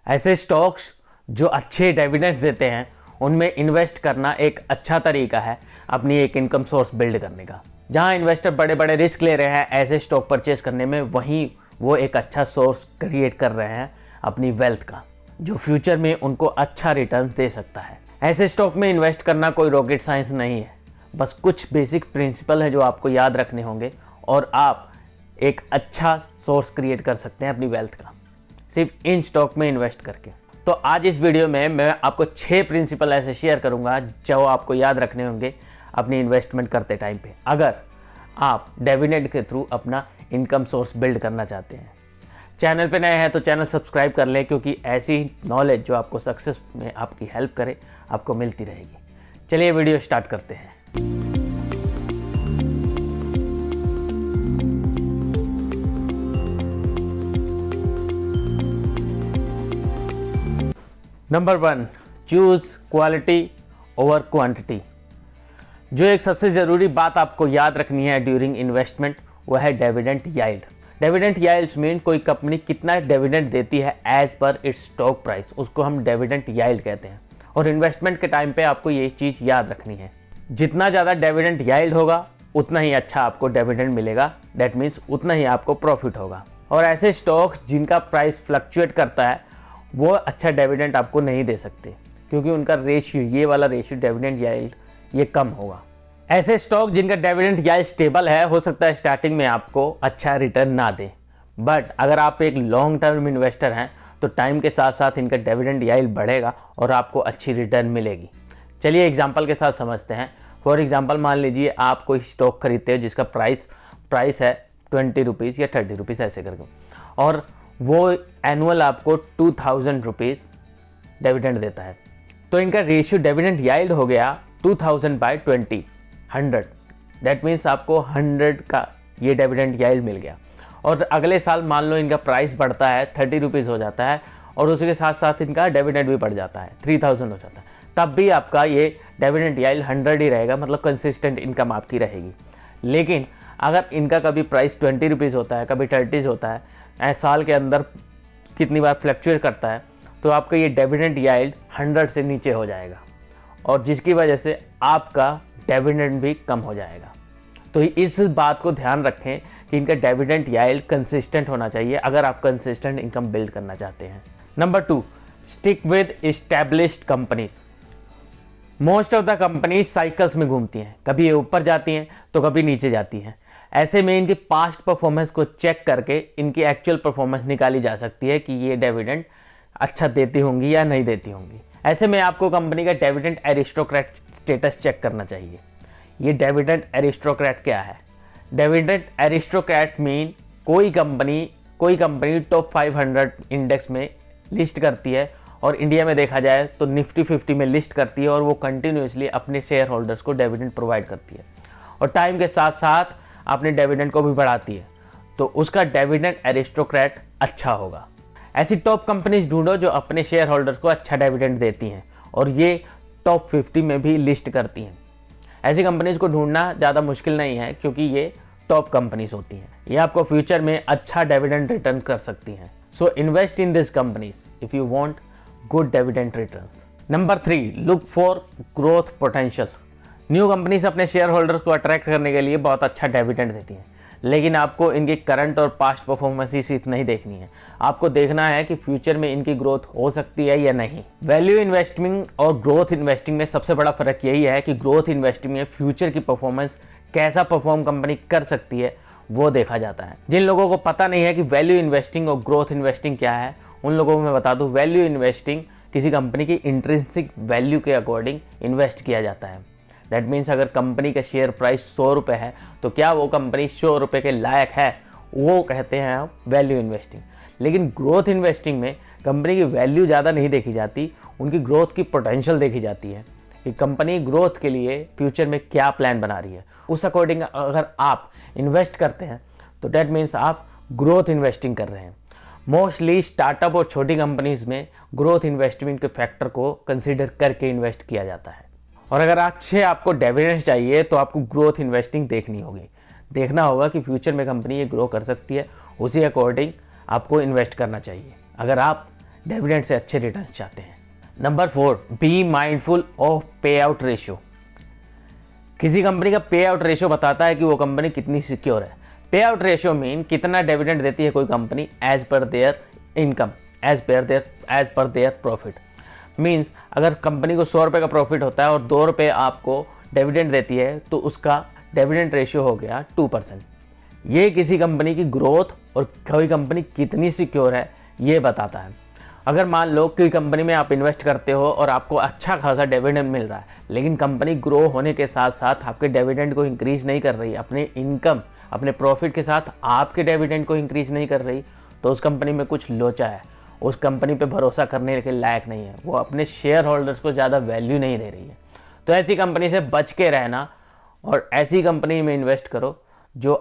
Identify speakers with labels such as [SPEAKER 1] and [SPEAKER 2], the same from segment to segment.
[SPEAKER 1] ऐसे स्टॉक्स जो अच्छे डिविडेंड्स देते हैं उनमें इन्वेस्ट करना एक अच्छा तरीका है अपनी एक इनकम सोर्स बिल्ड करने का। जहां इन्वेस्टर बड़े बड़े रिस्क ले रहे हैं ऐसे स्टॉक परचेज करने में, वहीं वो एक अच्छा सोर्स क्रिएट कर रहे हैं अपनी वेल्थ का, जो फ्यूचर में उनको अच्छा रिटर्न दे सकता है। ऐसे स्टॉक में इन्वेस्ट करना कोई रॉकेट साइंस नहीं है, बस कुछ बेसिक प्रिंसिपल है जो आपको याद रखने होंगे और आप एक अच्छा सोर्स क्रिएट कर सकते हैं अपनी वेल्थ का सिर्फ इन स्टॉक में इन्वेस्ट करके। तो आज इस वीडियो में मैं आपको 6 प्रिंसिपल ऐसे शेयर करूंगा जो आपको याद रखने होंगे अपनी इन्वेस्टमेंट करते टाइम पे, अगर आप डिविडेंड के थ्रू अपना इनकम सोर्स बिल्ड करना चाहते हैं। चैनल पे नए हैं तो चैनल सब्सक्राइब कर लें, क्योंकि ऐसी नॉलेज जो आपको सक्सेस में आपकी हेल्प करे आपको मिलती रहेगी। चलिए वीडियो स्टार्ट करते हैं। Number 1, choose quality over quantity. जो एक सबसे ज़रूरी बात आपको याद रखनी है ड्यूरिंग इन्वेस्टमेंट, वह है dividend yield. Dividend yields mean कोई कंपनी कितना डिविडेंड देती है as per it's stock price, उसको हम डिविडेंड यील्ड कहते हैं। और इन्वेस्टमेंट के टाइम पे आपको ये चीज़ याद रखनी है, जितना ज़्यादा डिविडेंड यील्ड होगा उतना ही अच्छा आपको डिविडेंड मिलेगा, दैट मीन्स उतना ही आपको प्रॉफिट होगा। और ऐसे स्टॉक्स जिनका प्राइस फ्लक्चुएट करता है वो अच्छा डिविडेंड आपको नहीं दे सकते, क्योंकि उनका रेशियो, ये वाला रेशियो डिविडेंड यील्ड, ये कम होगा। ऐसे स्टॉक जिनका डिविडेंड यील्ड स्टेबल है, हो सकता है स्टार्टिंग में आपको अच्छा रिटर्न ना दे, बट अगर आप एक लॉन्ग टर्म इन्वेस्टर हैं तो टाइम के साथ साथ इनका डिविडेंड यील्ड बढ़ेगा और आपको अच्छी रिटर्न मिलेगी। चलिए एग्जांपल के साथ समझते हैं। फॉर एग्जांपल मान लीजिए आप कोई स्टॉक खरीदते हो जिसका प्राइस है 20 रुपीज़ या 30 रुपीज़ ऐसे करके, और वो एनुअल आपको 2000 रुपीज़ डिविडेंड देता है, तो इनका रेशियो डिविडेंड यील्ड हो गया 2000 बाय 20, 100। दैट मीन्स आपको 100 का ये डिविडेंड यील्ड मिल गया। और अगले साल मान लो इनका प्राइस बढ़ता है, 30 रुपीज़ हो जाता है, और उसके साथ साथ इनका डिविडेंड भी बढ़ जाता है, 3000 हो जाता है, तब भी आपका ये डिविडेंड यील्ड 100 ही रहेगा, मतलब कंसिस्टेंट इनकम आपकी रहेगी। लेकिन अगर इनका कभी प्राइस 20 रुपीज़ होता है, कभी 30 होता है, साल के अंदर कितनी बार फ्लक्चुएट करता है, तो आपका ये डिविडेंड यील्ड 100 से नीचे हो जाएगा, और जिसकी वजह से आपका डिविडेंड भी कम हो जाएगा। तो इस बात को ध्यान रखें कि इनका डिविडेंड यील्ड कंसिस्टेंट होना चाहिए अगर आप कंसिस्टेंट इनकम बिल्ड करना चाहते हैं। Number 2, stick with established companies. Most of the companies cycles में घूमती हैं, कभी ये ऊपर जाती हैं तो कभी नीचे जाती हैं। ऐसे में इनकी पास्ट परफॉर्मेंस को चेक करके इनकी एक्चुअल परफॉर्मेंस निकाली जा सकती है कि ये डिविडेंड अच्छा देती होंगी या नहीं देती होंगी। ऐसे में आपको कंपनी का डिविडेंड एरिस्टोक्रेट स्टेटस चेक करना चाहिए। ये डिविडेंड एरिस्टोक्रेट क्या है? डिविडेंड एरिस्टोक्रेट मीन कोई कंपनी टॉप 500 इंडेक्स में लिस्ट करती है, और इंडिया में देखा जाए तो निफ्टी 50 में लिस्ट करती है, और वो कंटिन्यूसली अपने शेयर होल्डर्स को डिविडेंड प्रोवाइड करती है, और टाइम के साथ साथ अपने डिविडेंड को भी बढ़ाती है, तो उसका डिविडेंड एरिस्टोक्रेट अच्छा होगा। ऐसी टॉप कंपनीज ढूंढो जो अपने शेयर होल्डर्स को अच्छा डिविडेंड देती हैं और ये टॉप 50 में भी लिस्ट करती हैं। ऐसी कंपनीज को ढूंढना ज़्यादा मुश्किल नहीं है, क्योंकि ये टॉप कंपनीज होती हैं, ये आपको फ्यूचर में अच्छा डिविडेंड रिटर्न कर सकती हैं। So invest in this companies if you want good dividend returns. Number 3, look for growth potential. New companies अपने शेयर होल्डर्स को अट्रैक्ट करने के लिए बहुत अच्छा डिविडेंड देती हैं, लेकिन आपको इनकी करंट और पास्ट परफॉर्मेंस ही सिर्फ नहीं देखनी है, आपको देखना है कि फ्यूचर में इनकी ग्रोथ हो सकती है या नहीं। वैल्यू इन्वेस्टिंग और ग्रोथ इन्वेस्टिंग में सबसे बड़ा फर्क यही है कि ग्रोथ इन्वेस्टिंग में फ्यूचर की परफॉर्मेंस कैसा परफॉर्म कंपनी कर सकती है वो देखा जाता है। जिन लोगों को पता नहीं है कि वैल्यू इन्वेस्टिंग और ग्रोथ इन्वेस्टिंग क्या है, उन लोगों को मैं बता दूं, वैल्यू इन्वेस्टिंग किसी कंपनी की इंट्रिंसिक वैल्यू के अकॉर्डिंग इन्वेस्ट किया जाता है। दैट मीन्स अगर कंपनी का शेयर प्राइस 100 रुपये है तो क्या वो कंपनी 100 रुपये के लायक है, वो कहते हैं आप वैल्यू इन्वेस्टिंग। लेकिन ग्रोथ इन्वेस्टिंग में कंपनी की वैल्यू ज़्यादा नहीं देखी जाती, उनकी ग्रोथ की पोटेंशियल देखी जाती है कि कंपनी ग्रोथ के लिए फ्यूचर में क्या प्लान बना रही है। उस अकॉर्डिंग अगर आप इन्वेस्ट करते हैं तो दैट मीन्स आप ग्रोथ इन्वेस्टिंग कर रहे हैं। मोस्टली स्टार्टअप और छोटी कंपनीज में ग्रोथ इन्वेस्टमेंट के फैक्टर को कंसीडर करके इन्वेस्ट किया जाता है। और अगर अच्छे आपको डिविडेंड चाहिए तो आपको ग्रोथ इन्वेस्टिंग देखनी होगी, देखना होगा कि फ्यूचर में कंपनी ये ग्रो कर सकती है, उसी अकॉर्डिंग आपको इन्वेस्ट करना चाहिए। अगर आप डिविडेंड से अच्छे रिटर्न चाहते हैं। नंबर 4, बी माइंडफुल ऑफ पे आउट रेशियो। किसी कंपनी का पे आउट रेशियो बताता है कि वो कंपनी कितनी सिक्योर है। पे आउट रेशियो मीन कितना डिविडेंड देती है कोई company as per their income, as per their profit. Means अगर कंपनी को 100 रुपये का प्रॉफिट होता है और 2 रुपये आपको डिविडेंड देती है तो उसका डिविडेंड रेशियो हो गया 2%। ये किसी कंपनी की ग्रोथ और कोई कंपनी कितनी सिक्योर है ये बताता है। अगर मान लो कि कंपनी में आप इन्वेस्ट करते हो और आपको अच्छा खासा डिविडेंड मिल रहा है, लेकिन कंपनी ग्रो होने के साथ साथ आपके डिविडेंड को इंक्रीज नहीं कर रही, अपने इनकम अपने प्रॉफिट के साथ आपके डिविडेंड को इंक्रीज नहीं कर रही, तो उस कंपनी में कुछ लोचा है, उस कंपनी पे भरोसा करने के लायक नहीं है, वो अपने शेयर होल्डर्स को ज़्यादा वैल्यू नहीं दे रही है। तो ऐसी कंपनी से बच के रहना और ऐसी कंपनी में इन्वेस्ट करो जो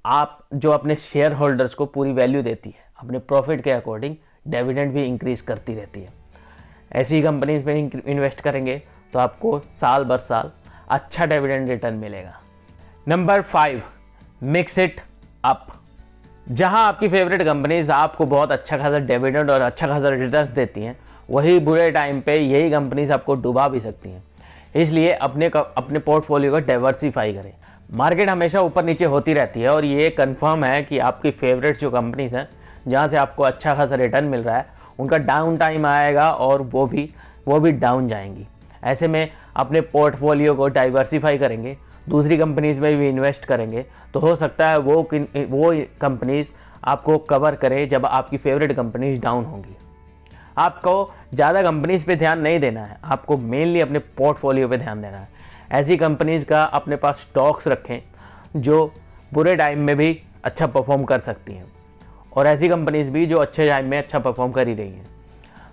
[SPEAKER 1] अपने शेयर होल्डर्स को पूरी वैल्यू देती है, अपने प्रॉफिट के अकॉर्डिंग डिविडेंड भी इंक्रीज करती रहती है। ऐसी कंपनीज में इन्वेस्ट करेंगे तो आपको साल बर साल अच्छा डिविडेंड रिटर्न मिलेगा। Number 5, mix it up. जहां आपकी फेवरेट कंपनीज आपको बहुत अच्छा खासा डिविडेंड और अच्छा खासा रिटर्न देती हैं, वही बुरे टाइम पे यही कंपनीज आपको डुबा भी सकती हैं। इसलिए अपने पोर्टफोलियो को डाइवर्सिफाई करें। मार्केट हमेशा ऊपर नीचे होती रहती है और ये कंफर्म है कि आपकी फेवरेट जो कंपनीज हैं जहाँ से आपको अच्छा खासा रिटर्न मिल रहा है, उनका डाउन टाइम आएगा और वो भी डाउन जाएंगी। ऐसे में अपने पोर्टफोलियो को डाइवर्सिफाई करेंगे, दूसरी कंपनीज में भी इन्वेस्ट करेंगे, तो हो सकता है वो कंपनीज आपको कवर करे जब आपकी फेवरेट कंपनीज डाउन होंगी। आपको ज़्यादा कंपनीज पे ध्यान नहीं देना है, आपको मेनली अपने पोर्टफोलियो पे ध्यान देना है। ऐसी कंपनीज का अपने पास स्टॉक्स रखें जो बुरे टाइम में भी अच्छा परफॉर्म कर सकती हैं, और ऐसी कंपनीज भी जो अच्छे टाइम में अच्छा परफॉर्म कर ही रही हैं।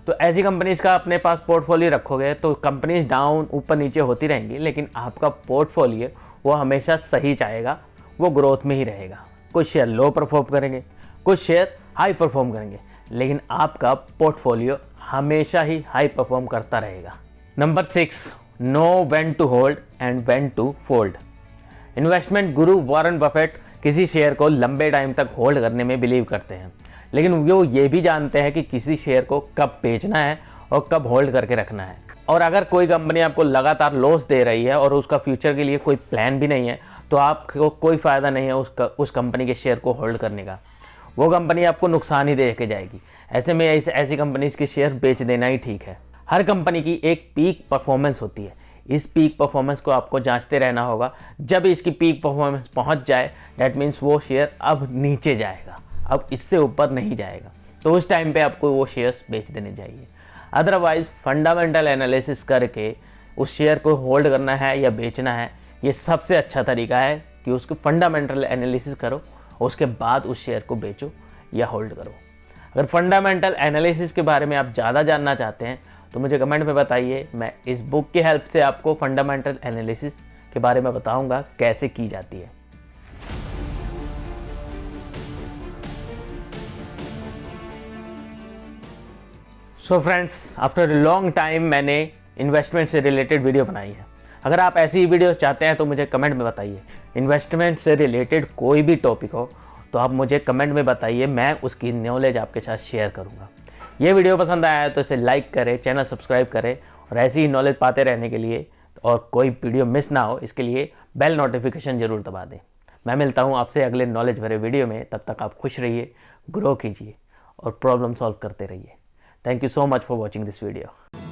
[SPEAKER 1] तो ऐसी कंपनीज का अपने पास पोर्टफोलियो रखोगे तो कंपनीज डाउन ऊपर नीचे होती रहेंगी, लेकिन आपका पोर्टफोलियो वो हमेशा सही जाएगा, वो ग्रोथ में ही रहेगा। कुछ शेयर लो परफॉर्म करेंगे, कुछ शेयर हाई परफॉर्म करेंगे, लेकिन आपका पोर्टफोलियो हमेशा ही हाई परफॉर्म करता रहेगा। Number 6, know when to hold and when to fold. Investment guru Warren Buffett किसी शेयर को लंबे टाइम तक होल्ड करने में बिलीव करते हैं, लेकिन वो ये भी जानते हैं कि किसी शेयर को कब बेचना है और कब होल्ड करके रखना है। और अगर कोई कंपनी आपको लगातार लॉस दे रही है और उसका फ्यूचर के लिए कोई प्लान भी नहीं है, तो आपको कोई फ़ायदा नहीं है उस कंपनी के शेयर को होल्ड करने का। वो कंपनी आपको नुकसान ही दे के जाएगी। ऐसे में ऐसी कंपनीज के शेयर बेच देना ही ठीक है। हर कंपनी की एक पीक परफॉर्मेंस होती है, इस पीक परफॉर्मेंस को आपको जांचते रहना होगा। जब इसकी पीक परफॉर्मेंस पहुंच जाए, दैट मीन्स वो शेयर अब नीचे जाएगा, अब इससे ऊपर नहीं जाएगा, तो उस टाइम पे आपको वो शेयर्स बेच देने चाहिए। अदरवाइज फंडामेंटल एनालिसिस करके उस शेयर को होल्ड करना है या बेचना है, ये सबसे अच्छा तरीका है कि उसको फंडामेंटल एनालिसिस करो, उसके बाद उस शेयर को बेचो या होल्ड करो। अगर फंडामेंटल एनालिसिस के बारे में आप ज़्यादा जानना चाहते हैं तो मुझे कमेंट में बताइए। मैं इस बुक की हेल्प से आपको फंडामेंटल एनालिसिस के बारे में बताऊंगा कैसे की जाती है। So friends, after a long time मैंने इन्वेस्टमेंट से रिलेटेड वीडियो बनाई है। अगर आप ऐसी ही वीडियोस चाहते हैं तो मुझे कमेंट में बताइए। इन्वेस्टमेंट से रिलेटेड कोई भी टॉपिक हो तो आप मुझे कमेंट में बताइए, मैं उसकी नॉलेज आपके साथ शेयर करूंगा। ये वीडियो पसंद आया है तो इसे लाइक करें, चैनल सब्सक्राइब करें, और ऐसी ही नॉलेज पाते रहने के लिए और कोई वीडियो मिस ना हो इसके लिए बेल नोटिफिकेशन जरूर दबा दें। मैं मिलता हूँ आपसे अगले नॉलेज भरे वीडियो में। तब तक आप खुश रहिए, ग्रो कीजिए और प्रॉब्लम सॉल्व करते रहिए। Thank you so much for watching this video.